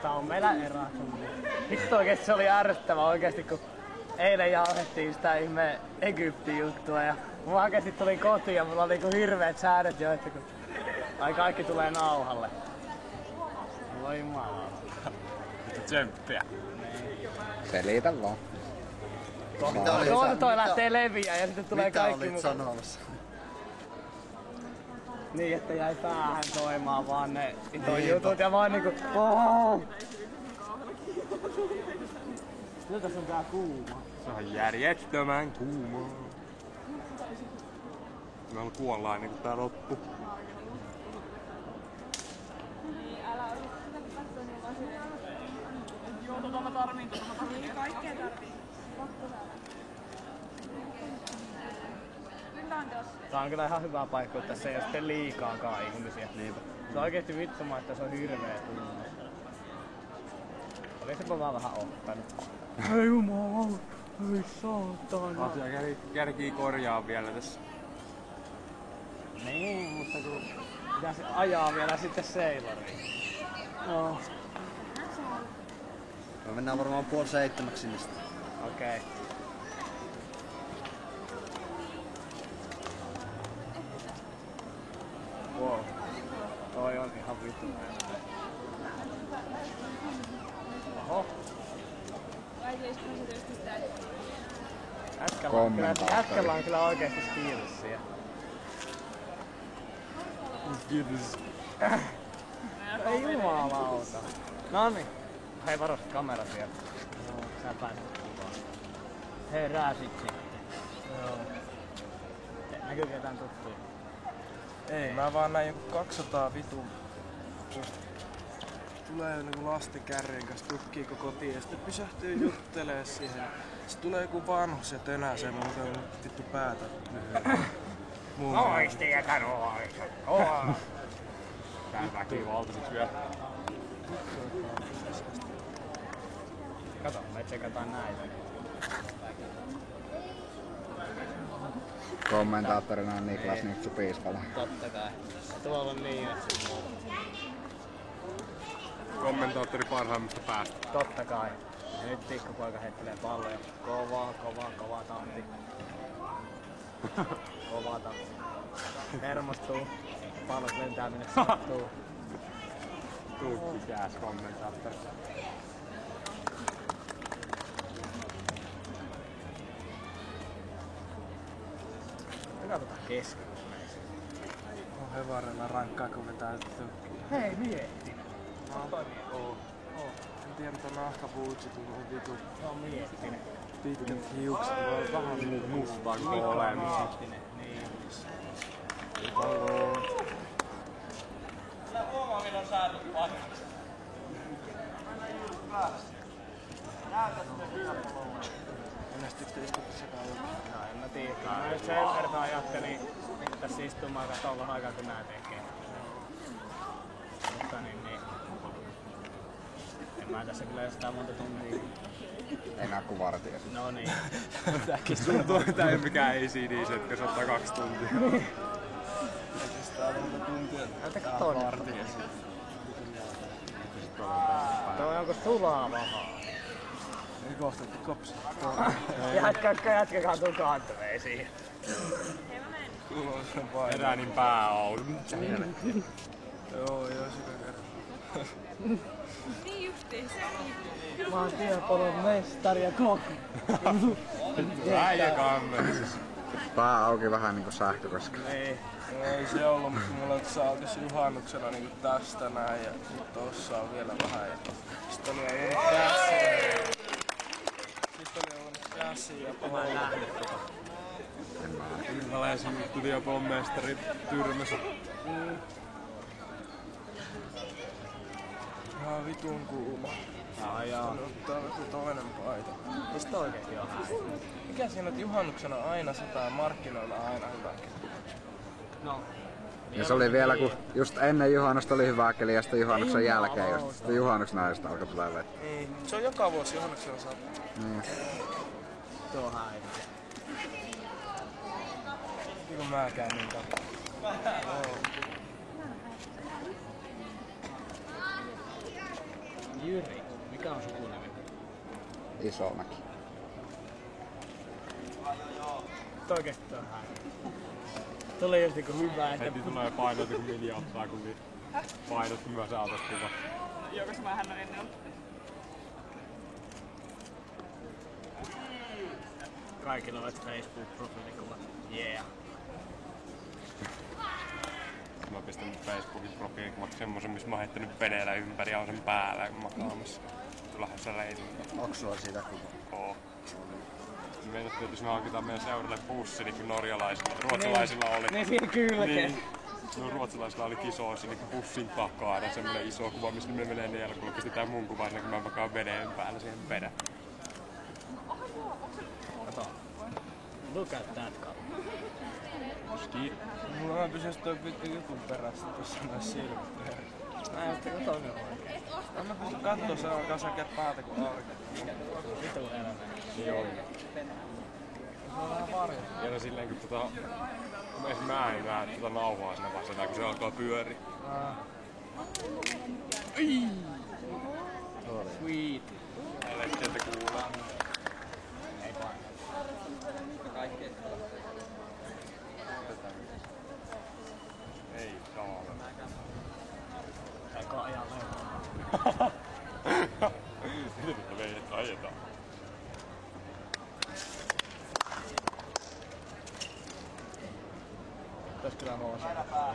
Tää on meillä erottunut. Vittu oikeesti se oli ärsyttävää oikeesti, kun eilen jauhettiin sitä ihme Egyptin juttua ja mulla oikeesti tuli kotiin ja mulla oli niinku hirveet säädöt jo, että kun ai kaikki tulee nauhalle. Voi jumala. Mitä tsemppiä. Selitä vaan. Tuolta toi lähtee leviä ja sitten tulee kaikki mukaan. Mitä olit sanomassa? Niin, että jäi päähän soimaan vaan ne iton jutut ja vaan niinku Nyt tässä on tää kuuma. Se on järjettömän kuumaa. Me kuollaan ennen kuin tää loppu. Niin, älä yritä sitä katsoa niin vaan silleen. Joo, mä tarviin. Niin, kaikkea tarvii. Pakko saada. Kyllä on tossa. Tää on kyllä ihan hyvä paikka, että tässä ei oo sitten liikaakaan ihmisiä. Niinpä. Se on oikeesti vitsuma, että se on hirveä tunne. Olisiko vaan vähän ottanut? Ei jumala, ei saatana. Asia kärkii korjaa vielä tässä. Niin, mutta kun pitäisi ajaa vielä sitten Sailoriin. No. Me mennään varmaan 6:30 sinne. Okei. Okay. Wow. Toi on ihan vittu. Oho. Äskällä on kyllä oikeesti skillsiä. Kiitos. Ei jumalauta. Noniin. Hei varos kamera siellä. Joo, sä pääset kuvaan. Heräsit sitten. Joo. Näkyykö jotain tuttuja? Ei, mä vaan näin joku 200 vitun. Tulee joku lasten kärrien kanssa tukkii koko tien ja sitten pysähtyy juttelee siihen. Sitten tulee joku vanhus ja tönäsee muuta vittu päätä lyhyen. Noisti ja karoista. Tää väkivaltaiseksi vielä. Kato, me tsekataan näitä. Kommentaattorina on Niklas Nipsu Piispala. Totta kai. Tuolla on niin. Kommentaattori parhaimmasta päästä. Totta kai. Ja nyt pikkupoika heittelee palloja. Kova tahti. Kova tahti. Hermostuu. Pallot lentää minne sattuu. Tukki jääs kommentaattori. Me katsotaan keskellä näissä. On hevarella rankkaa kun vetää tukkia. Hei, miettinen. En tiedä mitä nahkapuutsi tullut vitu. Se on miettinen. Pitkät hiukset voi vähän Mustaa kuin olemassa. Miettinen, niin. Kyllä huomaa milloin saatu parhaksi. Anna juuri päästä. Näytät me yläpuolella. Menestyykö te istutte sekaan joku? No en mä tiedä. Mä just sen verran ajattelin tässä istumaan katsoa vähän aikaa kun nää tekee. Mutta niin. En mä tässä kyllä sitä monta tuntia. Enää kuin vartija. No niin. Tuntuu, että ei mikään ACDC, että se ottaa 2 tuntia. Kestää monta tuntia. Näyttäkö tonne? Tuo on joku sulaa vahaa. Ei kohta, että kopsi. Jätkä kaatuu kantaveisiin. Tulos on paino. Eräänin pää on. Joo, sitä kerran. Niin justiinsa. Mä oon Tiepolon mestari ja kokki. Äijä kammerissa. Pää auki vähän niinku sähkökoska. Niin. Ei se ollut, mutta mulla saatis juhannuksena niinku tästä näin ja sit tossa on vielä vähän. Ja sit oli ollut käsiä. Sitten oli ollut käsiä ja pahoilla. Ilmaläisen Tiepolon mestari tyrmäsi. Ihan vitun kuuma. Jaa. Ottaa joku toinen paita. Mistä oikeesti on? Mikä siinä on, että juhannuksena aina sataa markkinoilla aina hyväkin? No. Ja se oli vielä, kun just ennen juhannusta oli hyvä keli ja sitten juhannuksen jälkeen just. Sitten juhannuksena just alkoi tulee vettä. Niin. Se on joka vuosi juhannuksena sataa. Niin. Tuo häiri. Niin kuin mä käyn niin kauan. Jyri. Mikä on sukunimi? Isomäki. Oikeesti toi on häiriö. Tuli just niinku hyvä, että... Heti tulee painot, kun Mini ottaa, kun niin painot myös autoskuva. Jokos mähän on ennen ollut. Kaikilla on Facebook-profiilikuvat. Yeah. Mä pistän nyt Facebookin profiilikuvaksi semmosen, missä mä oon heittänyt veneellä ympäri ja on sen päällä makaamassa. Lähdössä reisillä. Onko sulla siitä kuva? Oo. Me meinattiin, että jos me hankitaan meidän seuralle bussi, niin kuin norjalaisilla, ruotsalaisilla oli. Ne siinä kylkeen. Niin. No ruotsalaisilla oli kisoissa niin bussin takana semmonen iso kuva, missä me menee nielkulle. Pistetään mun kuvaa siinä, kun mä makaan veden päällä siihen perään. Kato. Look at that car. Ski. Mulla on pysyis toi pitkä jutun perässä tossa noin silmät. Mä ajattelin, että toinen on oikein. Mä pystyn kattoo, se alkaa säkeä päätä kuin oikein. Vitu elämä. Niin on. Se on vähän varjo. Ja no silleen kun mä en näe nauhaa siinä vaiheessa, kun se alkaa pyöriä. Sweet. Älä sieltä kuulee. Ei vaan. Ei saa. Eikä ajan leipää. Nyt veijet ajetaan. Pitäis kyllä nousia. Jatkaa.